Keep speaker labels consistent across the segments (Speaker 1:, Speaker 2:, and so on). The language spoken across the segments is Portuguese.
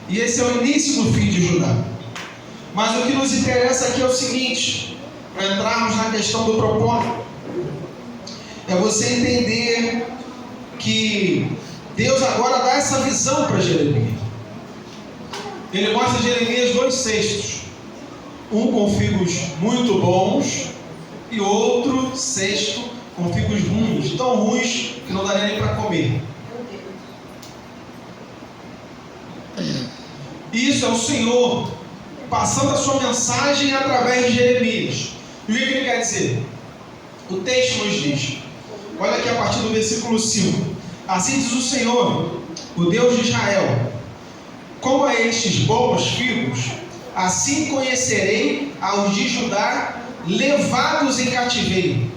Speaker 1: E esse é o início do fim de Judá. Mas o que nos interessa aqui é o seguinte, para entrarmos na questão do propósito, é você entender que Deus agora dá essa visão para Jeremias. Ele mostra a Jeremias 2 cestos, um com figos muito bons e outro cesto com figos ruins, tão ruins que não daria nem para comer. Isso é o Senhor passando a sua mensagem através de Jeremias. E o que ele quer dizer? O texto nos diz, olha aqui a partir do versículo 5: assim diz o Senhor, o Deus de Israel, como a estes bons figos, assim conhecerei aos de Judá levados em cativeiro,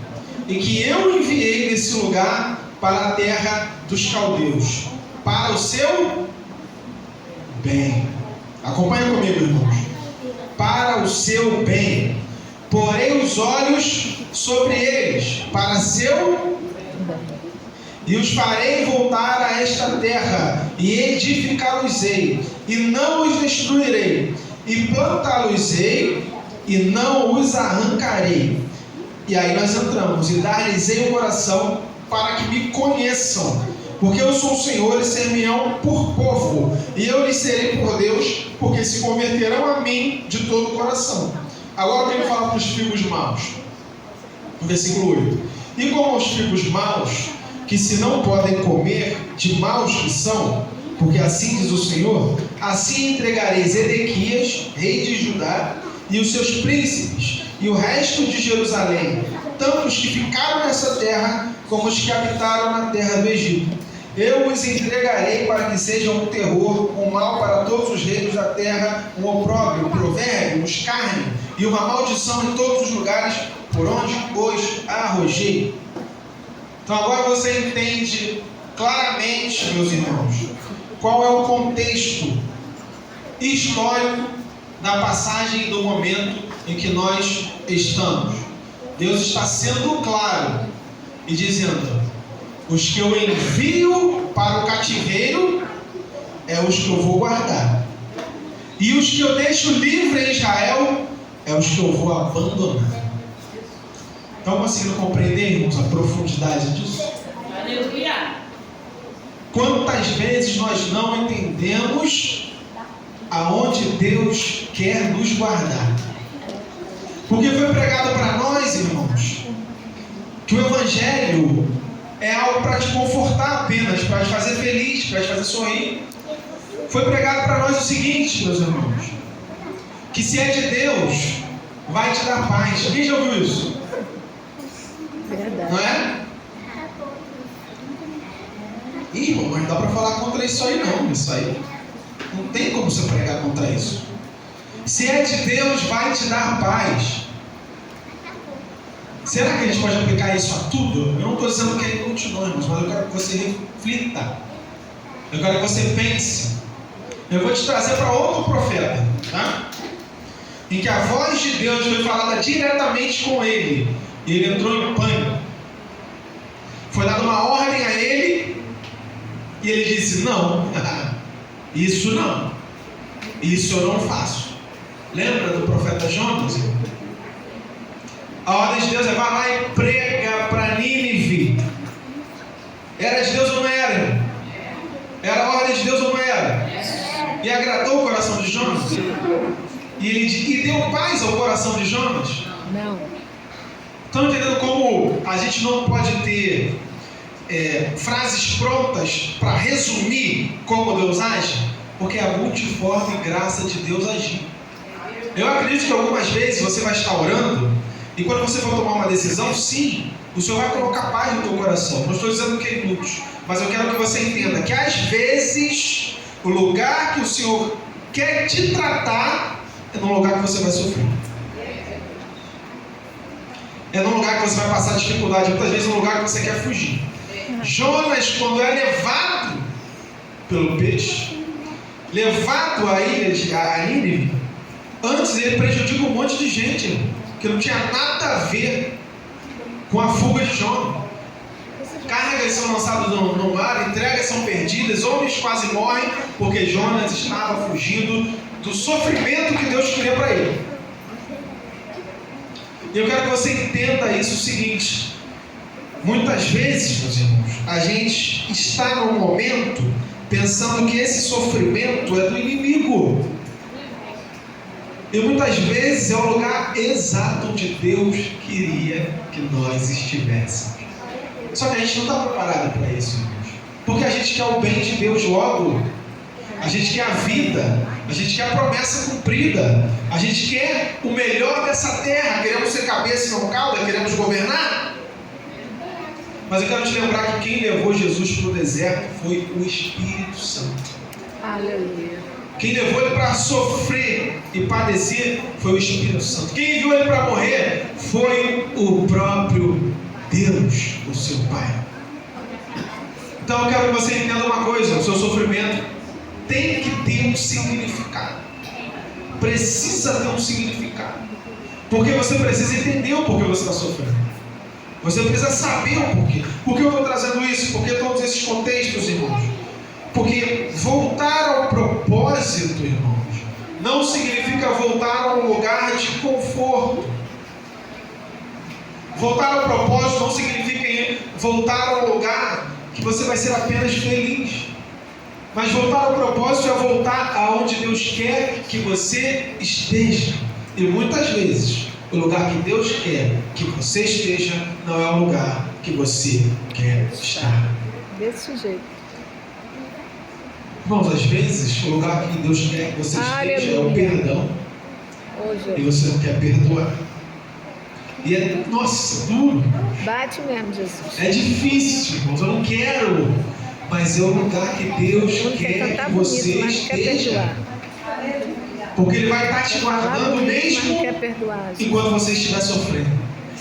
Speaker 1: e que eu enviei desse lugar para a terra dos caldeus, para o seu bem. Acompanha comigo, irmãos. Para o seu bem. Porei os olhos sobre eles, para seu e os farei voltar a esta terra, e edificá-los-ei, e não os destruirei, e plantá-los-ei, e não os arrancarei. E aí nós entramos, e dar-lhes-ei o coração, para que me conheçam, porque eu sou o Senhor, e ser-me-ão por povo, e eu lhes serei por Deus, porque se converterão a mim de todo o coração. Agora eu tenho que falar para os figos maus, no versículo 8: e como os figos maus, que se não podem comer, de maus que são, porque assim diz o Senhor, assim entregarei Zedequias, rei de Judá, e os seus príncipes, e o resto de Jerusalém, tanto os que ficaram nessa terra, como os que habitaram na terra do Egito. Eu os entregarei para que sejam um terror, um mal para todos os reinos da terra, um opróbrio, um provérbio, um escárnio, e uma maldição em todos os lugares por onde os arrojei. Então agora você entende claramente, meus irmãos, qual é o contexto histórico da passagem e do momento em que nós estamos. Deus está sendo claro e dizendo: os que eu envio para o cativeiro é os que eu vou guardar, e os que eu deixo livre em Israel é os que eu vou abandonar. Estão conseguindo compreender, irmãos, a profundidade disso?
Speaker 2: Aleluia!
Speaker 1: Quantas vezes nós não entendemos aonde Deus quer nos guardar? Porque foi pregado para nós, irmãos, que o Evangelho é algo para te confortar apenas, para te fazer feliz, para te fazer sorrir. Foi pregado para nós o seguinte, meus irmãos, que se é de Deus, vai te dar paz. Quem já ouviu isso?
Speaker 3: Verdade.
Speaker 1: Não é? Ih, irmão, mas não dá para falar contra isso aí não. Isso aí não tem como você pregar contra isso. Se é de Deus, vai te dar paz. Será que a gente pode aplicar isso a tudo? Eu não estou dizendo que é inútil não, irmãos, mas eu quero que você reflita. Eu quero que você pense. Eu vou te trazer para outro profeta, tá? Em que a voz de Deus foi falada diretamente com ele. E ele entrou em pânico. Foi dada uma ordem a ele. E ele disse: não, isso não. Isso eu não faço. Lembra do profeta Jonas? A ordem de Deus é: vai lá e prega para Nínive. Era de Deus ou não era? Era a ordem de Deus ou não era? E agradou o coração de Jonas? E deu paz ao coração de Jonas?
Speaker 3: Não.
Speaker 1: Estão entendendo como a gente não pode ter frases prontas para resumir como Deus age? Porque é a multiforme graça de Deus agir. Eu acredito que algumas vezes você vai estar orando e quando você for tomar uma decisão, sim, o Senhor vai colocar paz no teu coração. Não estou dizendo que é inútil, mas eu quero que você entenda que às vezes o lugar que o Senhor quer te tratar é num lugar que você vai sofrer. É num lugar que você vai passar dificuldade, muitas vezes num lugar que você quer fugir. Jonas, quando é levado pelo peixe, levado à ilha de Nínive, antes ele prejudica um monte de gente que não tinha nada a ver com a fuga de Jonas. cargas são lançadas no mar, entregas são perdidas, homens quase morrem, porque Jonas estava fugindo do sofrimento que Deus queria para ele. E eu quero que você entenda isso o seguinte: muitas vezes, meus irmãos, a gente está num momento pensando que esse sofrimento é do inimigo. E muitas vezes é o lugar exato onde Deus queria que nós estivéssemos. Só que a gente não está preparado para isso, irmãos. Porque a gente quer o bem de Deus logo. A gente quer a vida. A gente quer a promessa cumprida. A gente quer o melhor dessa terra. Queremos ser cabeça e não cauda. Queremos governar. Mas eu quero te lembrar que quem levou Jesus para o deserto foi o Espírito Santo.
Speaker 3: Aleluia.
Speaker 1: Quem levou ele para sofrer e padecer foi o Espírito Santo. Quem enviou ele para morrer foi o próprio Deus, o seu Pai. Então eu quero que você entenda uma coisa: o seu sofrimento tem que ter um significado. Precisa ter um significado. Porque você precisa entender o porquê você está sofrendo. Você precisa saber o porquê. Por que eu estou trazendo isso? Por que todos esses contextos, irmãos? Porque voltar ao propósito, irmãos, não significa voltar a um lugar de conforto. Voltar ao propósito não significa voltar a um lugar que você vai ser apenas feliz. Mas voltar ao propósito é voltar aonde Deus quer que você esteja. E muitas vezes, o lugar que Deus quer que você esteja não é o lugar que você quer estar.
Speaker 3: Desse jeito.
Speaker 1: Irmãos, às vezes, o lugar que Deus quer que você esteja é o perdão. E você não quer perdoar. E é, nossa, duro.
Speaker 3: Bate mesmo, Jesus.
Speaker 1: É difícil, irmãos. Eu não quero. Mas é o lugar que Deus quer que você esteja. Porque Ele vai estar te guardando mesmo enquanto você estiver sofrendo.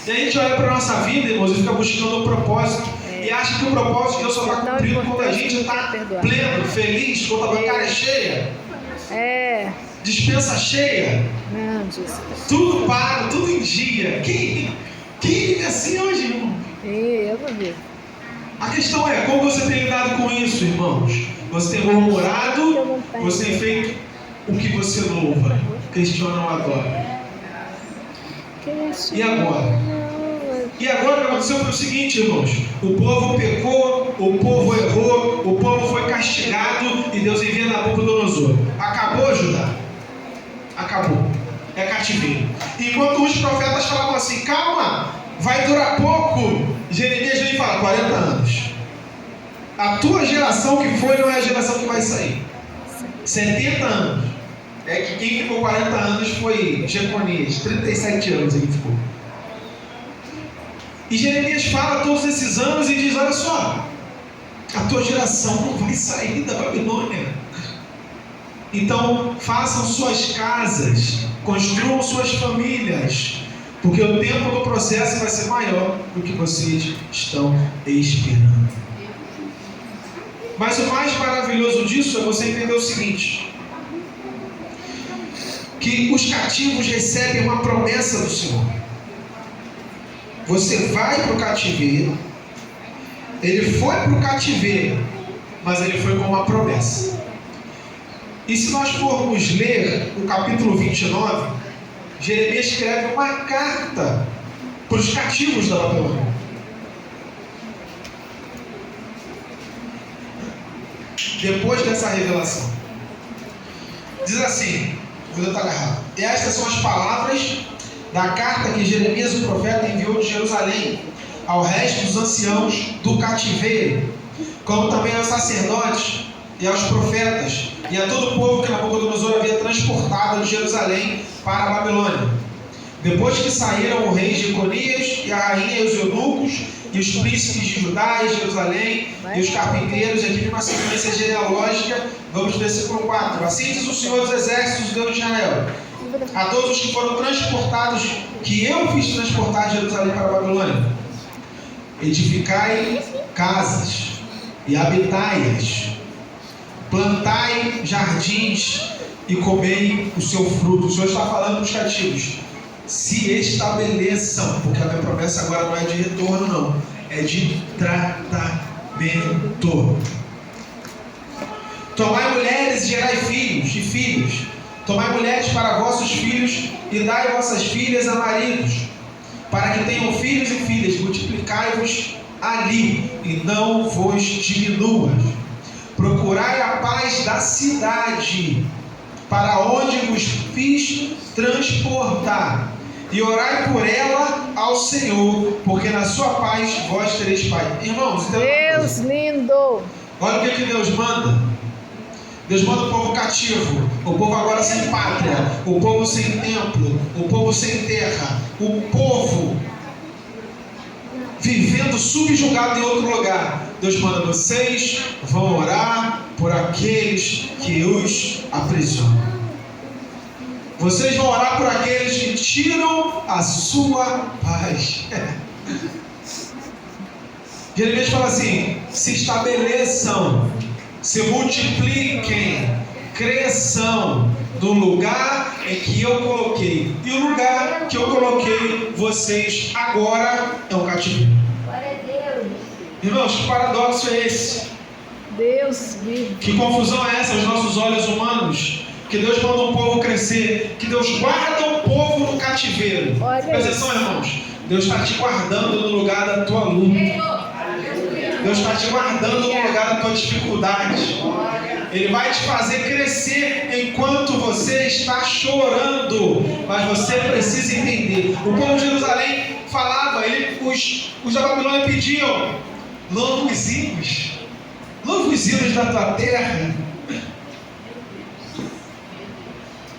Speaker 1: E a gente olha para a nossa vida, irmãos, e fica buscando um propósito. E acha que o propósito de Deus só vai cumprir quando a gente está pleno, feliz, quando a bancada é cheia. Dispensa cheia.
Speaker 3: Não, Jesus.
Speaker 1: Tudo pago, tudo em dia. Quem vive assim hoje, irmão?
Speaker 3: Eu vou ver.
Speaker 1: A questão é, como você tem lidado com isso, irmãos? Você tem murmurado? Você tem feito o que você louva, questiona ou adora? E agora? E agora o que aconteceu foi o seguinte, irmãos: o povo pecou, o povo errou, o povo foi castigado e Deus envia Nabucodonosor. Acabou, Judá? Acabou. É cativeiro. Enquanto os profetas falavam assim: calma, vai durar pouco, Jeremias vem e fala: 40 anos. A tua geração que foi não é a geração que vai sair. 70 anos. É que quem ficou 40 anos foi Jeconias, 37 anos ele ficou. E Jeremias fala todos esses anos e diz: olha só, a tua geração não vai sair da Babilônia. Então façam suas casas, construam suas famílias, porque o tempo do processo vai ser maior do que vocês estão esperando. Mas o mais maravilhoso disso é você entender o seguinte: que os cativos recebem uma promessa do Senhor. Você vai para o cativeiro. Ele foi para o cativeiro, mas ele foi com uma promessa. E se nós formos ler o capítulo 29, Jeremias escreve uma carta para os cativos da Babilônia. Depois dessa revelação, diz assim, vou tentar errado: e estas são as palavras da carta que Jeremias, o profeta, enviou de Jerusalém ao resto dos anciãos do cativeiro, como também aos sacerdotes e aos profetas e a todo o povo que Nabucodonosor havia transportado de Jerusalém para a Babilônia. Depois que saíram o rei Jeconias e a rainha e os eunucos e os príncipes de Judá e Jerusalém e os carpinteiros, aqui de uma sequência genealógica, vamos no versículo 4. Assim diz o Senhor dos Exércitos, Deus de Israel: a todos os que foram transportados, que eu fiz transportar de Jerusalém para a Babilônia, edificai casas e habitai-as, plantai jardins e comei o seu fruto. O Senhor está falando para os cativos: se estabeleçam, porque a minha promessa agora não é de retorno, não. é de tratamento. Tomai mulheres e gerai filhos e filhos. Tomai mulheres para vossos filhos e dai vossas filhas a maridos, para que tenham filhos e filhas. Multiplicai-vos ali e não vos diminuas. Procurai a paz da cidade, para onde vos fiz transportar, e orai por ela ao Senhor, porque na sua paz vós tereis paz. Irmãos, então,
Speaker 3: Deus lindo.
Speaker 1: olha o que Deus manda. Deus manda o povo cativo, o povo agora sem pátria, o povo sem templo, o povo sem terra, o povo vivendo subjugado em outro lugar. Deus manda: vocês vão orar por aqueles que os aprisionam. Vocês vão orar por aqueles que tiram a sua paz. Jeremias fala assim: se estabeleçam, se multipliquem, cresçam no lugar em que eu coloquei. E o lugar que eu coloquei vocês agora é o cativeiro. Irmãos, que paradoxo é esse?
Speaker 3: Deus vive.
Speaker 1: Que confusão é essa aos nossos olhos humanos? Que Deus manda um povo crescer, que Deus guarda o povo no cativeiro. Presta atenção, irmãos. Deus está te guardando no lugar da tua luta. Deus está te guardando no lugar da tua dificuldade. Ele vai te fazer crescer enquanto você está chorando. Mas você precisa entender. O povo de Jerusalém falava, os da Babilônia pediam: louva os hinos da tua terra.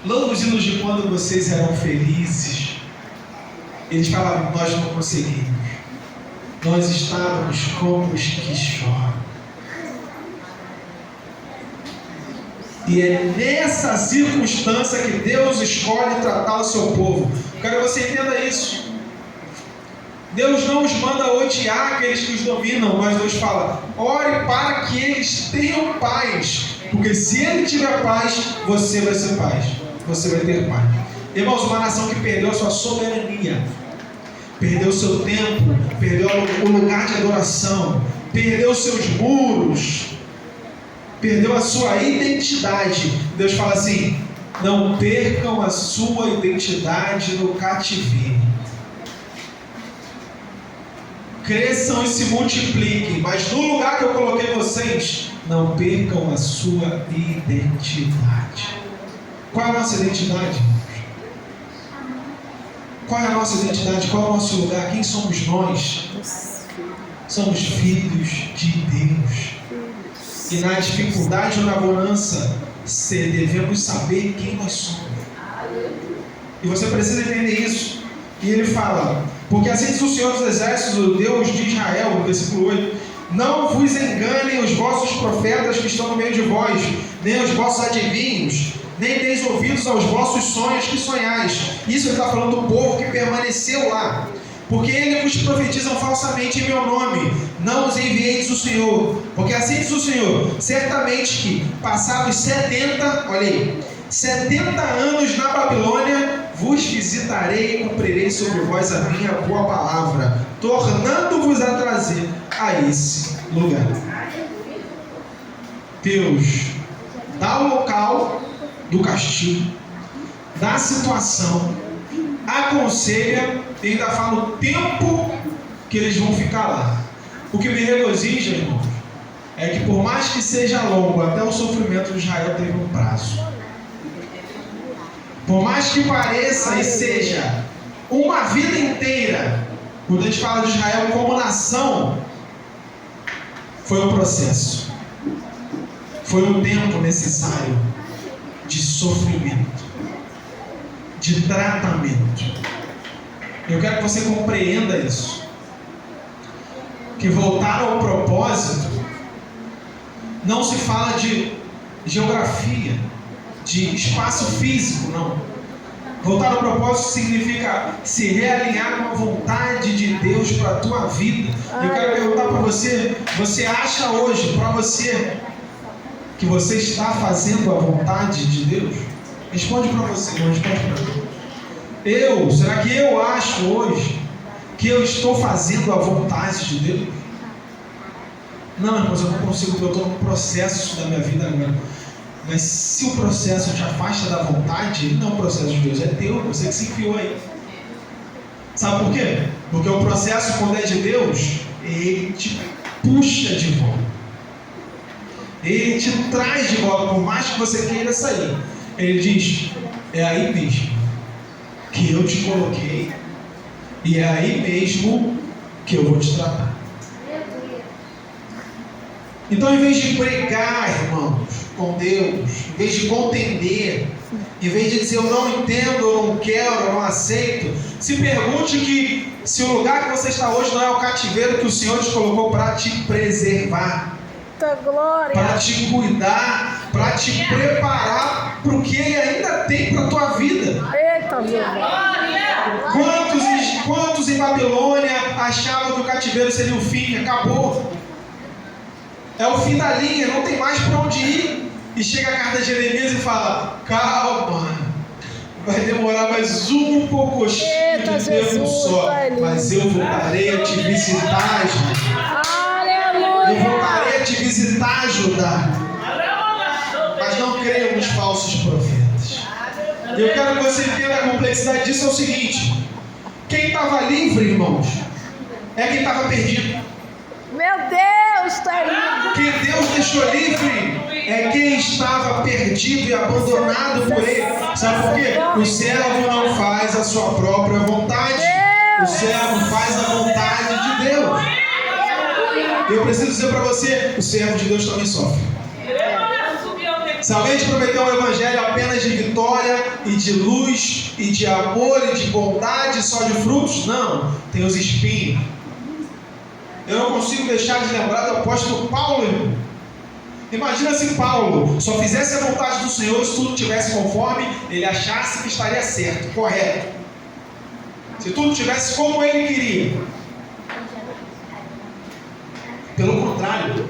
Speaker 1: Louva os hinos de quando vocês eram felizes. Eles falavam: nós não conseguimos. Nós estávamos como os que choram. E é nessa circunstância que Deus escolhe tratar o seu povo. Quero que você entenda isso. Deus não os manda odiar aqueles que os dominam, mas Deus fala: ore para que eles tenham paz. Porque se ele tiver paz, você vai ser paz. Você vai ter paz. Irmãos, uma nação que perdeu a sua soberania, perdeu o seu templo, perdeu o lugar de adoração, perdeu os seus muros, perdeu a sua identidade. Deus fala assim: não percam a sua identidade no cativeiro. Cresçam e se multipliquem, mas no lugar que eu coloquei vocês, não percam a sua identidade. Qual é a nossa identidade? Qual é a nossa identidade? Qual é o nosso lugar? Quem somos nós? Somos filhos de Deus. E na dificuldade ou na bonança, devemos saber quem nós somos. E você precisa entender isso. E ele fala: porque assim diz o Senhor dos Exércitos, o Deus de Israel, no versículo 8: não vos enganem os vossos profetas que estão no meio de vós, nem os vossos adivinhos, nem deis ouvidos aos vossos sonhos que sonhais. Isso ele está falando do povo que permaneceu lá. Porque eles vos profetizam falsamente em meu nome. Não os enviei, diz o Senhor. Porque assim diz o Senhor: certamente que passados 70 anos na Babilônia, vos visitarei e cumprirei sobre vós a minha boa palavra, tornando-vos a trazer a esse lugar. Deus dá o local do castigo, da situação, aconselha e ainda fala o tempo que eles vão ficar lá. O que me regozija, irmãos, é que por mais que seja longo, até o sofrimento de Israel teve um prazo. Por mais que pareça e seja uma vida inteira, quando a gente fala de Israel como nação, foi um processo, foi um tempo necessário de sofrimento, de tratamento. Eu quero que você compreenda isso, que voltar ao propósito não se fala de geografia, de espaço físico, não. Voltar ao propósito significa se realinhar com a vontade de Deus para a tua vida. Eu quero perguntar para você: você acha hoje, para você, que você está fazendo a vontade de Deus? Responde para você, não responde para mim. Será que eu acho hoje que eu estou fazendo a vontade de Deus? Não, irmãos, eu não consigo, porque eu estou num processo da minha vida agora. Mas se o processo te afasta da vontade, ele não é um processo de Deus, é teu, você que se enfiou aí. Sabe por quê? Porque o processo, quando é de Deus, ele te puxa de volta. Ele te traz de volta, por mais que você queira sair. Ele diz, é aí mesmo que eu te coloquei, e é aí mesmo que eu vou te tratar. Então, em vez de brigar, irmãos, com Deus, em vez de contender, em vez de dizer eu não entendo, eu não quero, eu não aceito, se pergunte que se o lugar que você está hoje não é o cativeiro que o Senhor te colocou para te preservar, para te cuidar, para te preparar para o que Ele ainda tem para a tua vida.
Speaker 3: Eita, meu Deus.
Speaker 1: Quantos em Babilônia achavam que o cativeiro seria o fim? Acabou. É o fim da linha, não tem mais para onde ir. E chega a carta de Jeremias e fala, calma, vai demorar mais um pouco de tempo só, mas eu voltarei a te visitar, Judá. Eu voltarei a te visitar, Judá. Mas não creiam nos falsos profetas. E eu quero que você entenda a complexidade disso. É o seguinte, quem estava livre, irmãos, é quem estava perdido.
Speaker 3: Meu Deus, está lindo.
Speaker 1: Quem Deus deixou livre é quem estava perdido e abandonado por Ele. Sabe por quê? O servo não faz a sua própria vontade. O servo faz a vontade de Deus. Eu preciso dizer para você, o servo de Deus também sofre. Se alguém te prometeu um evangelho apenas de vitória e de luz e de amor e de bondade, só de frutos, não. Tem os espinhos. Eu não consigo deixar de lembrar do apóstolo Paulo, irmão. Imagina se Paulo só fizesse a vontade do Senhor, se tudo estivesse conforme ele achasse que estaria certo, correto. Se tudo estivesse como ele queria. Pelo contrário,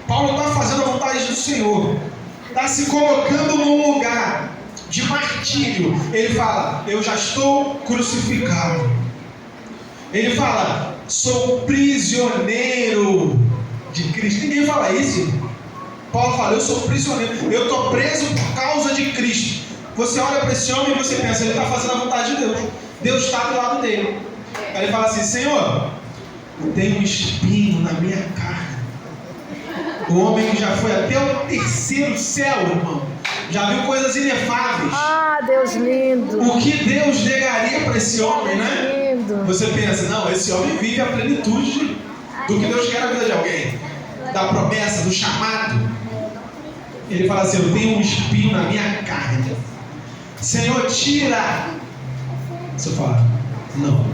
Speaker 1: Paulo está fazendo a vontade do Senhor, está se colocando num lugar de martírio. Ele fala, eu já estou crucificado. Ele fala, sou prisioneiro de Cristo. Ninguém fala isso. Paulo fala, eu sou prisioneiro, eu estou preso por causa de Cristo. Você olha para esse homem e você pensa, ele está fazendo a vontade de Deus. Deus está do lado dele. Aí ele fala assim, Senhor, eu tenho um espinho na minha carne. O homem que já foi até o terceiro céu, irmão, já viu coisas inefáveis.
Speaker 3: Ah, Deus lindo.
Speaker 1: O que Deus negaria para esse homem, né?
Speaker 3: Lindo.
Speaker 1: Você pensa, não, esse homem vive a plenitude do que Deus quer na vida de alguém, da promessa, do chamado. Ele fala assim, eu tenho um espinho na minha carne. Senhor, tira. Você fala, não.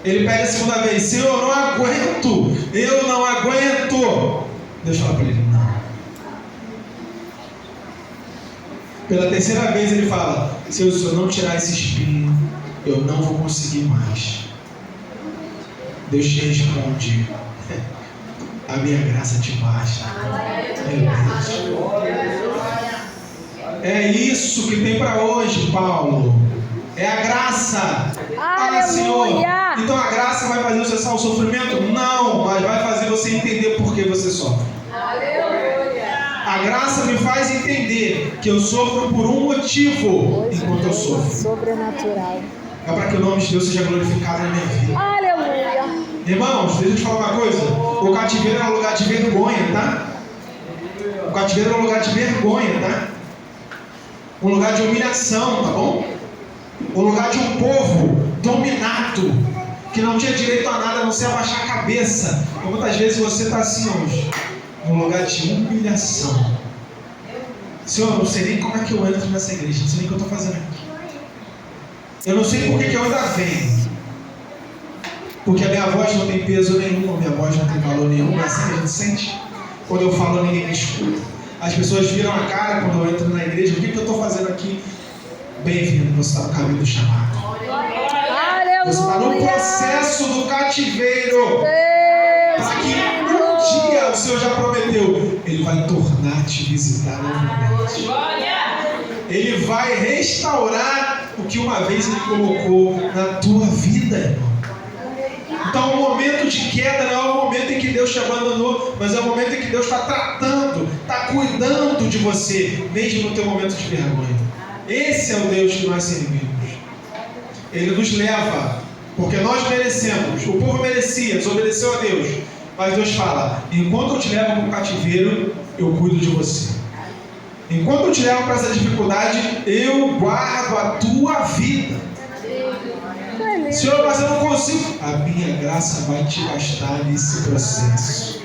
Speaker 1: Ele pede a segunda vez, Senhor, eu não aguento. Eu não aguento. Deus fala para ele, não. Pela terceira vez ele fala, se o Senhor não tirar esse espinho, eu não vou conseguir mais. Deus te responde, a minha graça te basta. É isso que tem para hoje, Paulo. É a graça. Ah, Senhor, então a graça vai fazer você cessar o sofrimento? Não, mas vai fazer você entender por que você sofre. A graça me faz entender que eu sofro por um motivo enquanto eu sofro.
Speaker 3: Sobrenatural.
Speaker 1: É para que o nome de Deus seja glorificado na minha vida.
Speaker 3: Aleluia.
Speaker 1: Irmãos, deixa eu te falar uma coisa. O cativeiro é um lugar de vergonha, tá? O cativeiro é um lugar de vergonha, tá? Um lugar de humilhação, tá bom? Um lugar de um povo dominado, que não tinha direito a nada, a não ser abaixar a cabeça. E muitas vezes você está assim hoje, num lugar de humilhação. Senhor, eu não sei nem como é que eu entro nessa igreja, não sei nem o que eu estou fazendo aqui. Eu não sei por que eu ainda venho. Porque a minha voz não tem peso nenhum, a minha voz não tem valor nenhum. É assim que a gente sente. Quando eu falo, ninguém me escuta. As pessoas viram a cara quando eu entro na igreja. O que eu estou fazendo aqui? Bem-vindo, você está no caminho do chamado. Você está no processo do cativeiro. Para que um dia o Senhor já prometeu, Ele vai tornar te visitar novamente. Ele vai restaurar o que uma vez Ele colocou na tua vida, irmão. Então o momento de queda não é o momento em que Deus te abandonou, mas é o momento em que Deus está tratando, está cuidando de você, mesmo no teu momento de vergonha. Esse é o Deus que nós servimos. Ele nos leva, porque nós merecemos, o povo merecia, desobedeceu a Deus, mas Deus fala: enquanto eu te levo para o cativeiro, eu cuido de você. Enquanto eu te levo para essa dificuldade, eu guardo a tua vida. Senhor, mas eu não consigo. A minha graça vai te bastar nesse processo.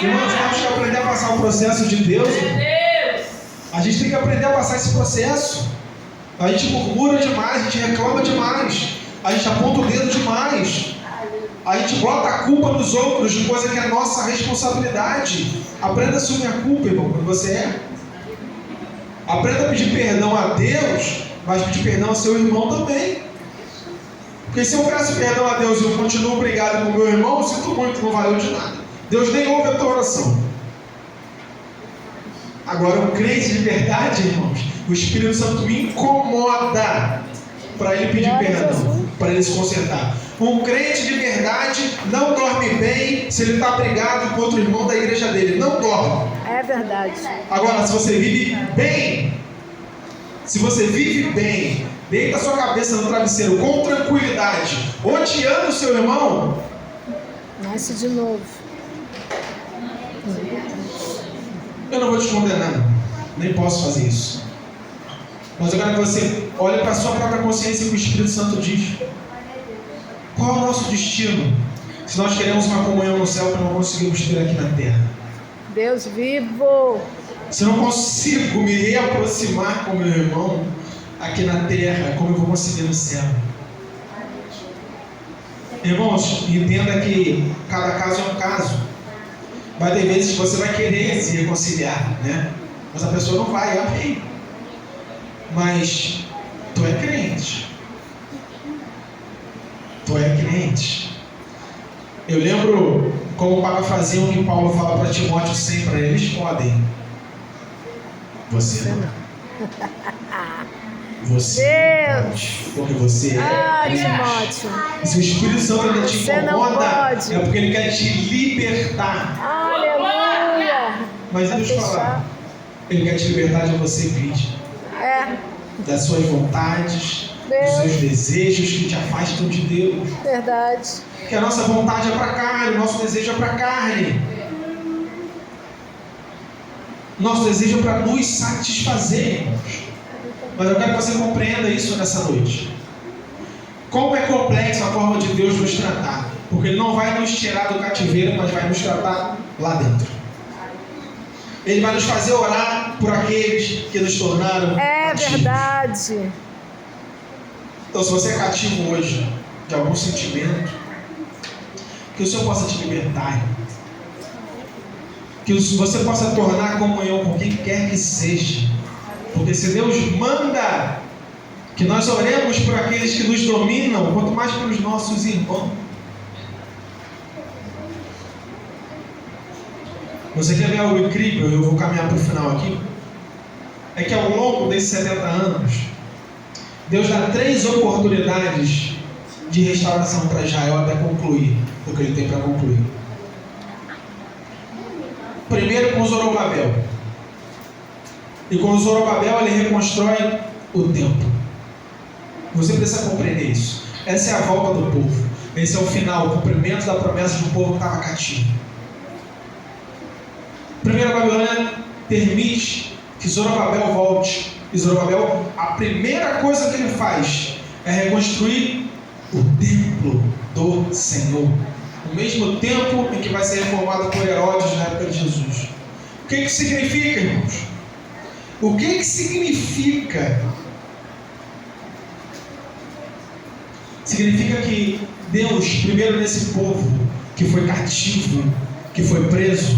Speaker 1: Irmãos, nós temos que aprender a passar o processo de Deus. A gente tem que aprender a passar esse processo. A gente murmura demais, a gente reclama demais, a gente aponta o dedo demais, a gente bota a culpa nos outros de coisa que é nossa responsabilidade. Aprenda a assumir a culpa, irmão, quando você é. Aprenda a pedir perdão a Deus, mas pedir perdão ao seu irmão também. Porque se eu peço perdão a Deus e eu continuo brigado com o meu irmão, eu sinto muito, não valeu de nada. Deus nem ouve a tua oração. Agora, um crente de verdade, irmãos, o Espírito Santo me incomoda para ele pedir perdão, para ele se consertar. Um crente de verdade não dorme bem se ele está brigado com outro irmão da igreja dele. Não dorme.
Speaker 3: É verdade.
Speaker 1: Agora, se você vive bem, deita a sua cabeça no travesseiro com tranquilidade, odiando o seu irmão,
Speaker 3: Nasce de novo.
Speaker 1: eu não vou te condenar, nem posso fazer isso. Mas eu quero que você olhe para a sua própria consciência e o que o Espírito Santo diz. Qual é o nosso destino? Se nós queremos uma comunhão no céu que não conseguimos ter aqui na terra.
Speaker 3: Deus vivo.
Speaker 1: Se eu não consigo me reaproximar com meu irmão aqui na terra, como eu vou conseguir no céu? Irmãos, entenda que cada caso é um caso. Vai ter vezes que você vai querer se reconciliar, né? Mas a pessoa não vai, amém. Mas tu é crente. Tu é crente. Eu lembro como o Papa fazia o que Paulo fala para Timóteo sempre: eles podem. Você não. Você
Speaker 3: Deus.
Speaker 1: não pode, porque você é crente.
Speaker 3: Timóteo.
Speaker 1: Se o Espírito Santo ainda te
Speaker 3: Você não
Speaker 1: incomoda,
Speaker 3: pode.
Speaker 1: é porque ele quer te libertar.
Speaker 3: Aleluia.
Speaker 1: Mas deixa eu falar, ele quer te libertar de você pedir, das suas vontades, dos seus desejos que te afastam de Deus.
Speaker 3: Verdade.
Speaker 1: Que a nossa vontade é para a carne, o nosso desejo é para a carne. Nosso desejo é para nos satisfazer, irmãos. Mas eu quero que você compreenda isso nessa noite. Como é complexa a forma de Deus nos tratar. Porque Ele não vai nos tirar do cativeiro, mas vai nos tratar lá dentro. Ele vai nos fazer orar por aqueles que nos tornaram cativos.
Speaker 3: Verdade.
Speaker 1: Então, se você é cativo hoje de algum sentimento, que o Senhor possa te libertar, irmão. Que você possa tornar comunhão com quem quer que seja. Porque se Deus manda que nós oremos por aqueles que nos dominam, quanto mais pelos nossos irmãos. Você quer ver algo incrível? Eu vou caminhar para o final aqui. É que ao longo desses 70 anos, Deus dá 3 oportunidades de restauração para Israel até concluir o que ele tem para concluir. Primeiro com Zorobabel. E com Zorobabel ele reconstrói o templo. Você precisa compreender isso. Essa é a volta do povo. Esse é o final, o cumprimento da promessa de um povo que estava cativo. Primeiro, a Babilônia permite que Zorobabel volte. E Zorobabel, a primeira coisa que ele faz é reconstruir o templo do Senhor. O mesmo templo em que vai ser reformado por Herodes na época de Jesus. O que significa, irmãos? O que significa? Significa que Deus, primeiro nesse povo que foi cativo, que foi preso,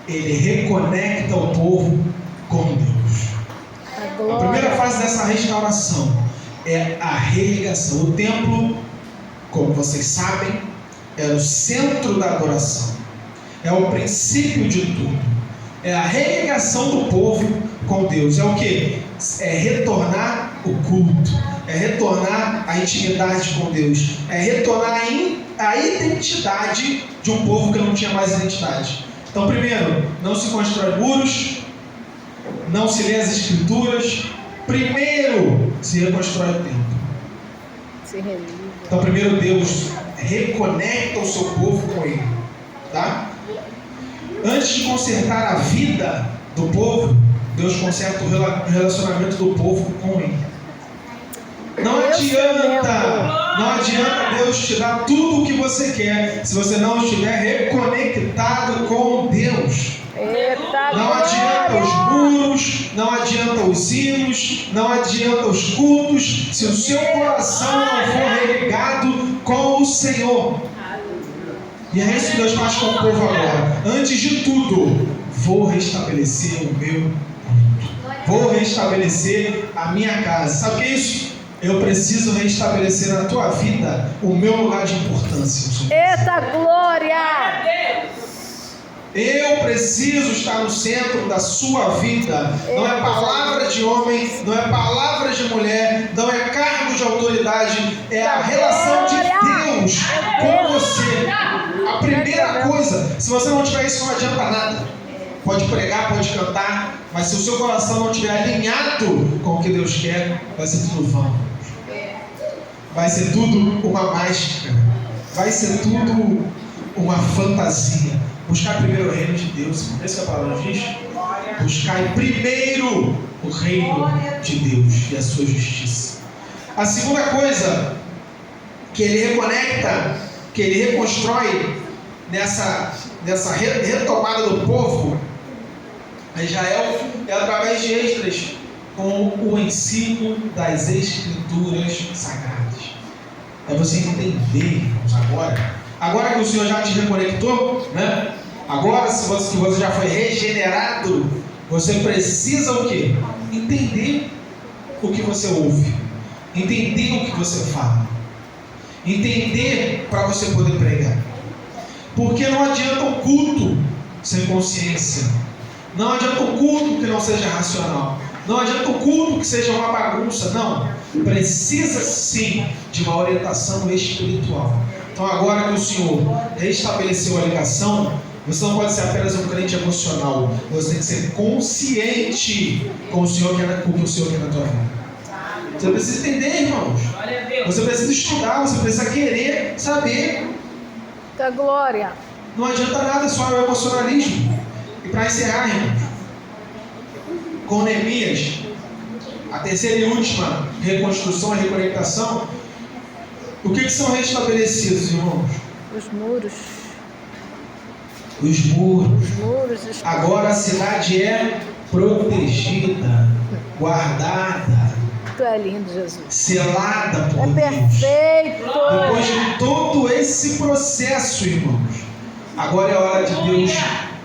Speaker 1: Ele reconecta o povo com Deus. A primeira fase dessa restauração é a religação. O templo, como vocês sabem, era o centro da adoração. É o princípio de tudo. É a religação do povo com Deus. É o que? É retornar o culto, é retornar a intimidade com Deus, é retornar a identidade de um povo que não tinha mais identidade. Então, primeiro, não se constrói muros, não se lê as escrituras, primeiro se reconstrói o templo.
Speaker 3: Se revive.
Speaker 1: Então, primeiro Deus reconecta o seu povo com Ele, tá? Antes de consertar a vida do povo, Deus conserta o relacionamento do povo com Ele. Não adianta Deus te dar tudo o que você quer se você não estiver reconectado com Deus.
Speaker 3: Eita,
Speaker 1: Não adianta os muros, não adianta os hinos, não adianta os cultos, se o seu coração não for religado com o Senhor. E é isso que Deus faz com o povo agora. Antes de tudo, vou restabelecer o meu culto. Vou restabelecer a minha casa. Sabe o que é isso? Eu preciso restabelecer na tua vida o meu lugar de importância.
Speaker 3: Eita glória!
Speaker 1: Eu preciso estar no centro da sua vida. Não é palavra de homem, não é palavra de mulher, não é cargo de autoridade, é a relação de Deus com você. A primeira coisa, se você não tiver isso, não adianta nada. Pode pregar, pode cantar, mas se o seu coração não estiver alinhado com o que Deus quer, vai ser tudo vão. Vai ser tudo uma máscara. Vai ser tudo uma fantasia. Buscar primeiro o reino de Deus. Esse que a palavra diz. Buscar primeiro o reino de Deus e a sua justiça. A segunda coisa que ele reconecta, que ele reconstrói nessa retomada do povo, Israel, é através de Esdras, com o ensino das Escrituras Sagradas. É você entender, irmãos, agora que o Senhor já te reconectou, né? Agora que você já foi regenerado, você precisa o quê? Entender o que você ouve, entender o que você fala, entender para você poder pregar. Porque não adianta um culto sem consciência, não adianta um culto que não seja racional, não adianta um culto que seja uma bagunça, não. Precisa sim de uma orientação espiritual. Então agora que o Senhor restabeleceu a ligação, você não pode ser apenas um crente emocional, você tem que ser consciente com o Senhor com o que o Senhor quer na tua vida. Você precisa entender, irmãos. Você precisa estudar, você precisa querer saber.
Speaker 3: Da glória.
Speaker 1: Não adianta nada só o emocionalismo. E para encerrar, irmãos, com Neemias, a terceira e última reconstrução e reconectação, o que são restabelecidos, irmãos?
Speaker 3: Os muros.
Speaker 1: Os muros.
Speaker 3: Os muros.
Speaker 1: Agora a cidade é protegida, guardada.
Speaker 3: Tu é lindo, Jesus.
Speaker 1: Selada por Deus.
Speaker 3: Perfeito.
Speaker 1: Depois de todo esse processo, irmãos, agora é hora de Deus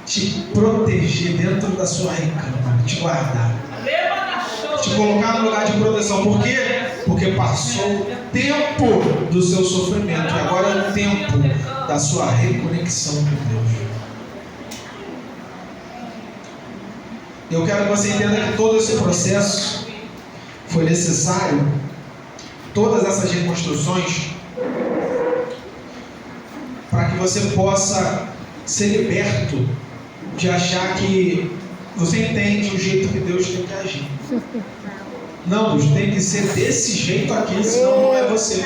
Speaker 1: te proteger dentro da sua recâmara, te guardar, te colocar no lugar de proteção. Por quê? Porque passou o tempo do seu sofrimento e agora é o tempo da sua reconexão com Deus. Eu quero que você entenda que todo esse processo foi necessário, todas essas reconstruções, para que você possa ser liberto de achar que você entende o jeito que Deus tem que agir. Não, Deus tem que ser desse jeito aqui, senão não é você.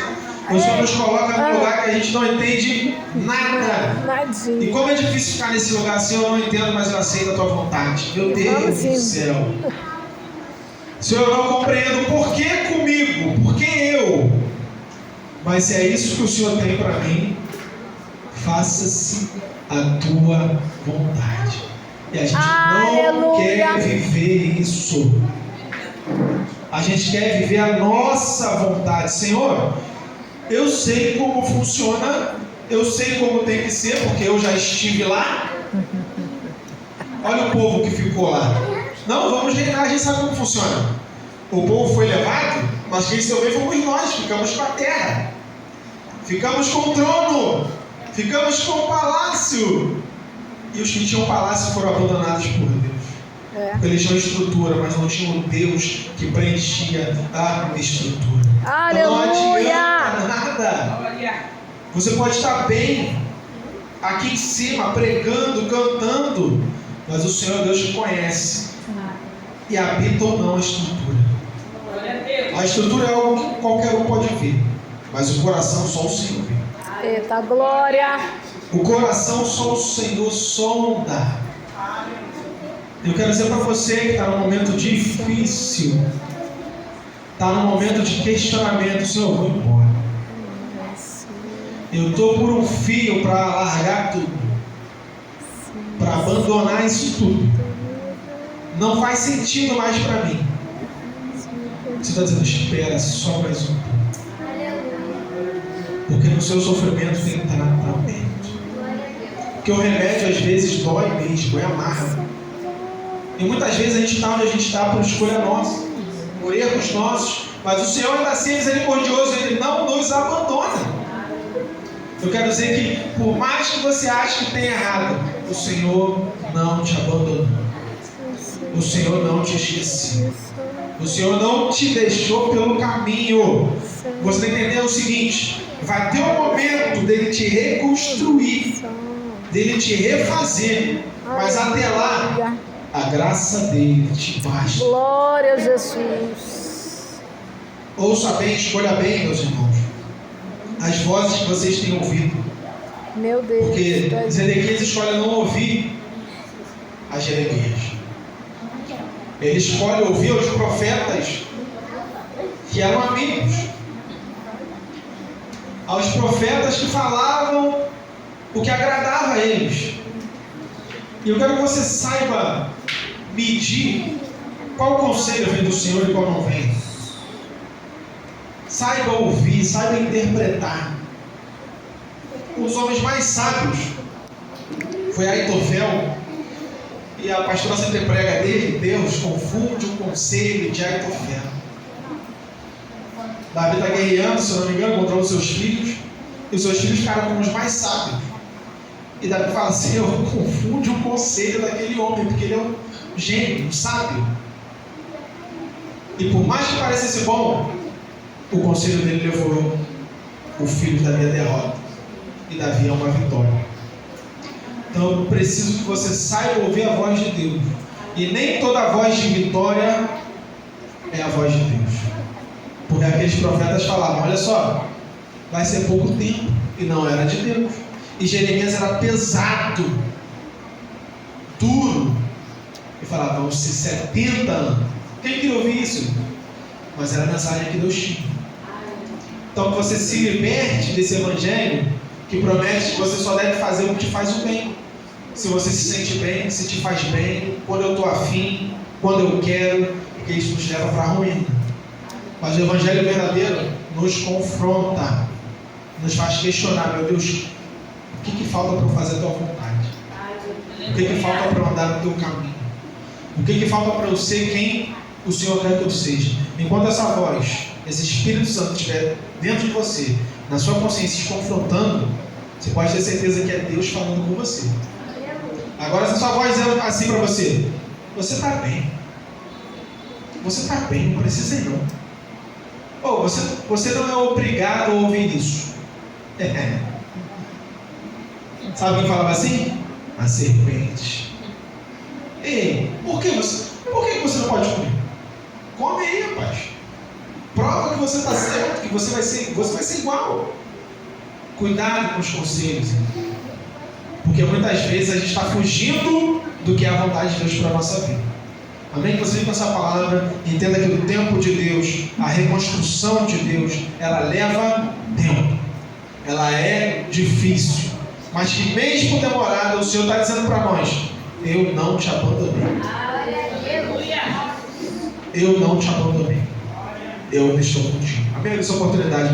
Speaker 1: O Senhor nos coloca num lugar que a gente não entende nada.
Speaker 3: Nadinha.
Speaker 1: E como é difícil ficar nesse lugar assim, eu não entendo, mas eu aceito a tua vontade. Meu Deus do céu. Senhor, eu não compreendo por que comigo, por que eu. Mas se é isso que o Senhor tem para mim, faça-se a tua vontade. E a gente não quer viver isso. A gente quer viver a nossa vontade. Senhor, eu sei como funciona, eu sei como tem que ser, porque eu já estive lá. Olha o povo que ficou lá. Não, vamos reinar, a gente sabe como funciona. O povo foi levado, mas quem também fomos nós, ficamos com a terra, ficamos com o trono, ficamos com o palácio. E os que tinham palácio foram abandonados por Deus. Porque eles tinham estrutura, mas não tinham um Deus que preenchia a estrutura. Então não adianta nada. Você pode estar bem aqui em cima, pregando, cantando, mas o Senhor Deus te conhece e habita ou não a estrutura. A estrutura é algo que qualquer um pode ver, mas o coração só o Senhor vê.
Speaker 3: Eita glória!
Speaker 1: O coração só o Senhor sonda. Eu quero dizer para você que está num momento difícil, está num momento de questionamento: Senhor, eu vou embora. Eu estou por um fio para largar tudo, para abandonar isso tudo. Não faz sentido mais para mim. Você está dizendo: espera só mais um pouco. Porque no seu sofrimento tem tratamento. Porque o remédio às vezes dói mesmo, é amargo. E muitas vezes a gente está onde a gente está por escolha nossa, por erros nossos. Mas o Senhor ainda assim é misericordioso, Ele não nos abandona. Eu quero dizer que por mais que você ache que tem errado, o Senhor não te abandonou. O Senhor não te esqueceu. O Senhor não te deixou pelo caminho. Você está entendendo o seguinte: vai ter um momento dele te reconstruir, dele te refazer, mas até lá a graça dele te basta.
Speaker 3: Glória a Jesus.
Speaker 1: Ouça bem, escolha bem, meus irmãos, as vozes que vocês têm ouvido.
Speaker 3: Meu Deus.
Speaker 1: Porque Zedequias escolhe não ouvir a Jeremias. Ele escolhe ouvir os profetas que eram amigos, aos profetas que falavam o que agradava a eles. E eu quero que você saiba medir qual conselho vem do Senhor e qual não vem. Saiba ouvir, saiba interpretar. Um dos homens mais sábios foi Aitofel. E a pastora sempre prega dele: Deus confunde o conselho de Aitofel. Davi está guerreando, se eu não me engano, contra os seus filhos. E os seus filhos ficaram como os mais sábios. E Davi fala: Senhor, confunde o conselho daquele homem, porque ele é um gênio, um sábio. E por mais que parecesse bom, o conselho dele levou o filho da minha derrota. E Davi é uma vitória. Então eu preciso que você saiba ouvir a voz de Deus. E nem toda voz de vitória é a voz de Deus. Porque aqueles profetas falavam: olha só, vai ser pouco tempo. E não era de Deus. E Jeremias era pesado, duro. E falava: vão ser 70 anos. Quem queria ouvir isso? Mas era a mensagem que Deus tinha. Então que você se liberte desse evangelho que promete que você só deve fazer o que te faz o bem. Se você se sente bem, se te faz bem, quando eu estou afim, quando eu quero, porque isso nos leva para a ruína. Mas o evangelho verdadeiro nos confronta, nos faz questionar: meu Deus, o que falta para eu fazer a tua vontade? O que falta para eu andar no teu caminho? O que falta para eu ser quem o Senhor quer que eu seja? Enquanto essa voz, esse Espírito Santo estiver dentro de você, na sua consciência, te confrontando, você pode ter certeza que é Deus falando com você. Agora, se a sua voz é assim para você: você está bem. Você está bem, não precisa ir não. Ou você não é obrigado a ouvir isso. Sabe quem falava assim? A serpente. Ei, por que você não pode comer? Come aí, rapaz. Prova que você está certo, que você vai ser igual. Cuidado com os conselhos. Porque muitas vezes a gente está fugindo do que é a vontade de Deus para a nossa vida. Amém? Que você venha com essa palavra e entenda que o tempo de Deus, a reconstrução de Deus, ela leva tempo. Ela é difícil. Mas que mesmo demorada, o Senhor está dizendo para nós: eu não te abandonei. Eu não te abandonei. Eu estou contigo. Amém? Essa oportunidade.